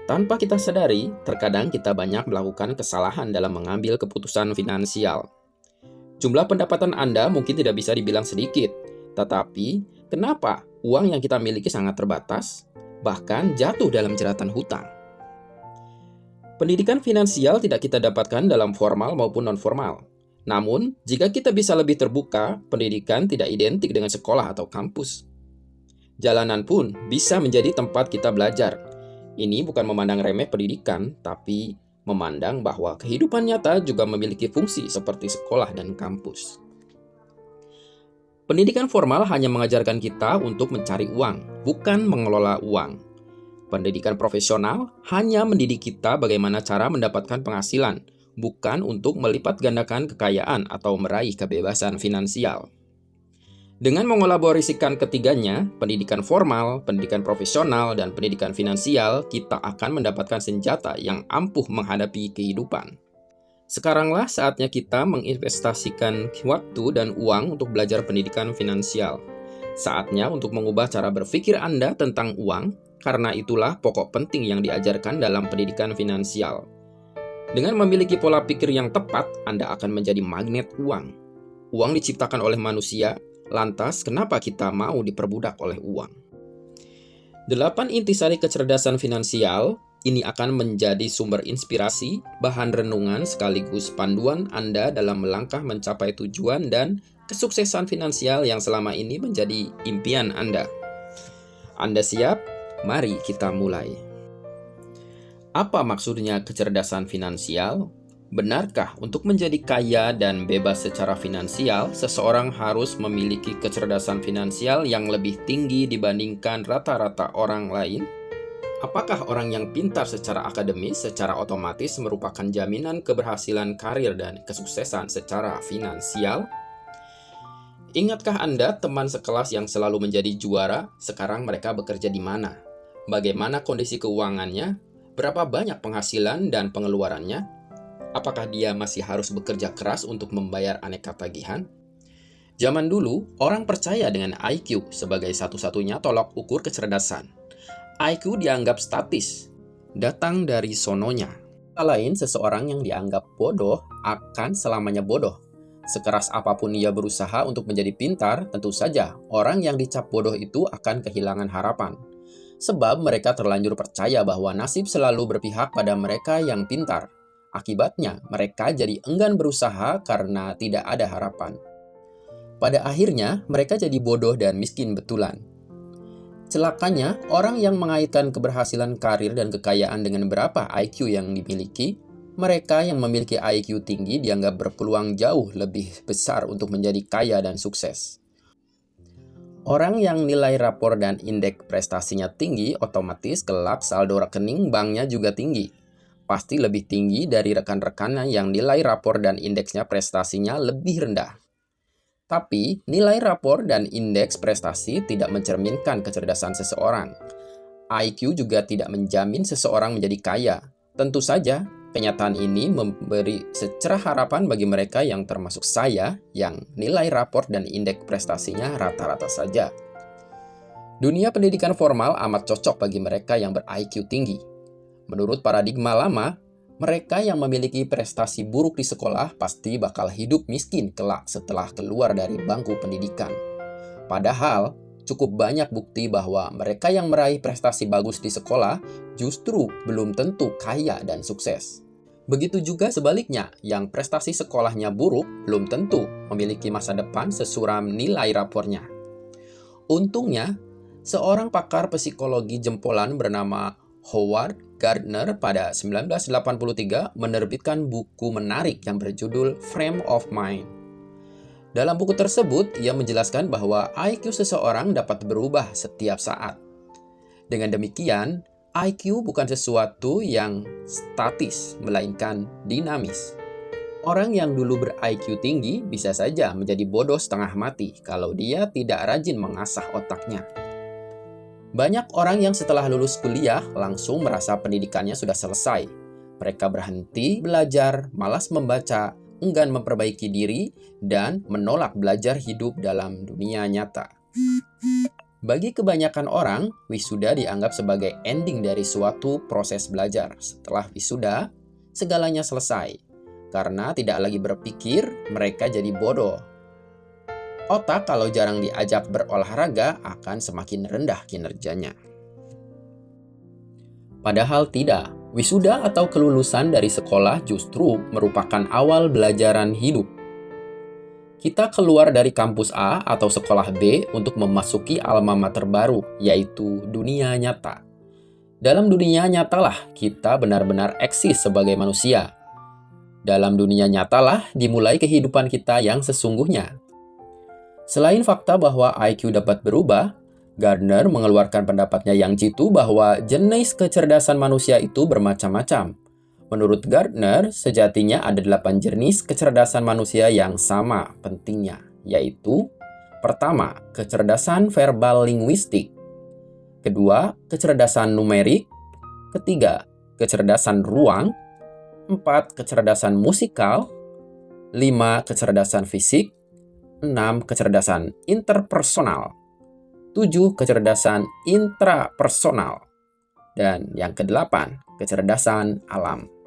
Tanpa kita sadari, terkadang kita banyak melakukan kesalahan dalam mengambil keputusan finansial. Jumlah pendapatan Anda mungkin tidak bisa dibilang sedikit, tetapi kenapa uang yang kita miliki sangat terbatas, bahkan jatuh dalam jeratan hutang? Pendidikan finansial tidak kita dapatkan dalam formal maupun non-formal. Namun, jika kita bisa lebih terbuka, pendidikan tidak identik dengan sekolah atau kampus. Jalanan pun bisa menjadi tempat kita belajar. Ini bukan memandang remeh pendidikan, tapi memandang bahwa kehidupan nyata juga memiliki fungsi seperti sekolah dan kampus. Pendidikan formal hanya mengajarkan kita untuk mencari uang, bukan mengelola uang. Pendidikan profesional hanya mendidik kita bagaimana cara mendapatkan penghasilan, bukan untuk melipat gandakan kekayaan atau meraih kebebasan finansial. Dengan mengolaborasikan ketiganya, pendidikan formal, pendidikan profesional, dan pendidikan finansial, kita akan mendapatkan senjata yang ampuh menghadapi kehidupan. Sekaranglah saatnya kita menginvestasikan waktu dan uang untuk belajar pendidikan finansial. Saatnya untuk mengubah cara berpikir Anda tentang uang, karena itulah pokok penting yang diajarkan dalam pendidikan finansial. Dengan memiliki pola pikir yang tepat, Anda akan menjadi magnet uang. Uang diciptakan oleh manusia, lantas kenapa kita mau diperbudak oleh uang? 8 intisari kecerdasan finansial ini akan menjadi sumber inspirasi, bahan renungan sekaligus panduan Anda dalam melangkah mencapai tujuan dan kesuksesan finansial yang selama ini menjadi impian Anda. Anda siap? Mari kita mulai. Apa maksudnya kecerdasan finansial? Benarkah untuk menjadi kaya dan bebas secara finansial, seseorang harus memiliki kecerdasan finansial yang lebih tinggi dibandingkan rata-rata orang lain? Apakah orang yang pintar secara akademis secara otomatis merupakan jaminan keberhasilan karir dan kesuksesan secara finansial? Ingatkah Anda teman sekelas yang selalu menjadi juara, sekarang mereka bekerja di mana? Bagaimana kondisi keuangannya? Berapa banyak penghasilan dan pengeluarannya? Apakah dia masih harus bekerja keras untuk membayar aneka tagihan? Zaman dulu, orang percaya dengan IQ sebagai satu-satunya tolok ukur kecerdasan. IQ dianggap statis, datang dari sononya. Lain, seseorang yang dianggap bodoh akan selamanya bodoh. Sekeras apapun ia berusaha untuk menjadi pintar, tentu saja orang yang dicap bodoh itu akan kehilangan harapan. Sebab mereka terlanjur percaya bahwa nasib selalu berpihak pada mereka yang pintar. Akibatnya, mereka jadi enggan berusaha karena tidak ada harapan. Pada akhirnya, mereka jadi bodoh dan miskin betulan. Celakanya, orang yang mengaitkan keberhasilan karir dan kekayaan dengan berapa IQ yang dimiliki, mereka yang memiliki IQ tinggi dianggap berpeluang jauh lebih besar untuk menjadi kaya dan sukses. Orang yang nilai rapor dan indeks prestasinya tinggi, otomatis kelak saldo rekening banknya juga tinggi. Pasti lebih tinggi dari rekan-rekannya yang nilai rapor dan indeksnya prestasinya lebih rendah. Tapi, nilai rapor dan indeks prestasi tidak mencerminkan kecerdasan seseorang. IQ juga tidak menjamin seseorang menjadi kaya. Tentu saja, kenyataan ini memberi secerah harapan bagi mereka yang termasuk saya, yang nilai rapor dan indeks prestasinya rata-rata saja. Dunia pendidikan formal amat cocok bagi mereka yang ber-IQ tinggi. Menurut paradigma lama, mereka yang memiliki prestasi buruk di sekolah pasti bakal hidup miskin kelak setelah keluar dari bangku pendidikan. Padahal, cukup banyak bukti bahwa mereka yang meraih prestasi bagus di sekolah justru belum tentu kaya dan sukses. Begitu juga sebaliknya, yang prestasi sekolahnya buruk belum tentu memiliki masa depan sesuram nilai rapornya. Untungnya, seorang pakar psikologi jempolan bernama Howard Gardner pada 1983 menerbitkan buku menarik yang berjudul Frame of Mind. Dalam buku tersebut, ia menjelaskan bahwa IQ seseorang dapat berubah setiap saat. Dengan demikian, IQ bukan sesuatu yang statis, melainkan dinamis. Orang yang dulu ber-IQ tinggi bisa saja menjadi bodoh setengah mati kalau dia tidak rajin mengasah otaknya. Banyak orang yang setelah lulus kuliah langsung merasa pendidikannya sudah selesai. Mereka berhenti belajar, malas membaca, enggan memperbaiki diri, dan menolak belajar hidup dalam dunia nyata. Bagi kebanyakan orang, wisuda dianggap sebagai ending dari suatu proses belajar. Setelah wisuda, segalanya selesai. Karena tidak lagi berpikir, mereka jadi bodoh. Otak kalau jarang diajak berolahraga akan semakin rendah kinerjanya. Padahal tidak, wisuda atau kelulusan dari sekolah justru merupakan awal belajaran hidup. Kita keluar dari kampus A atau sekolah B untuk memasuki alma mater baru, yaitu dunia nyata. Dalam dunia nyatalah kita benar-benar eksis sebagai manusia. Dalam dunia nyatalah dimulai kehidupan kita yang sesungguhnya. Selain fakta bahwa IQ dapat berubah, Gardner mengeluarkan pendapatnya yang jitu bahwa jenis kecerdasan manusia itu bermacam-macam. Menurut Gardner, sejatinya ada 8 jenis kecerdasan manusia yang sama pentingnya, yaitu: pertama, kecerdasan verbal linguistik. Kedua, kecerdasan numerik. Ketiga, kecerdasan ruang. 4, kecerdasan musikal. 5, kecerdasan fisik. 6, kecerdasan interpersonal. 7, kecerdasan intrapersonal. Dan yang ke-8, kecerdasan alam.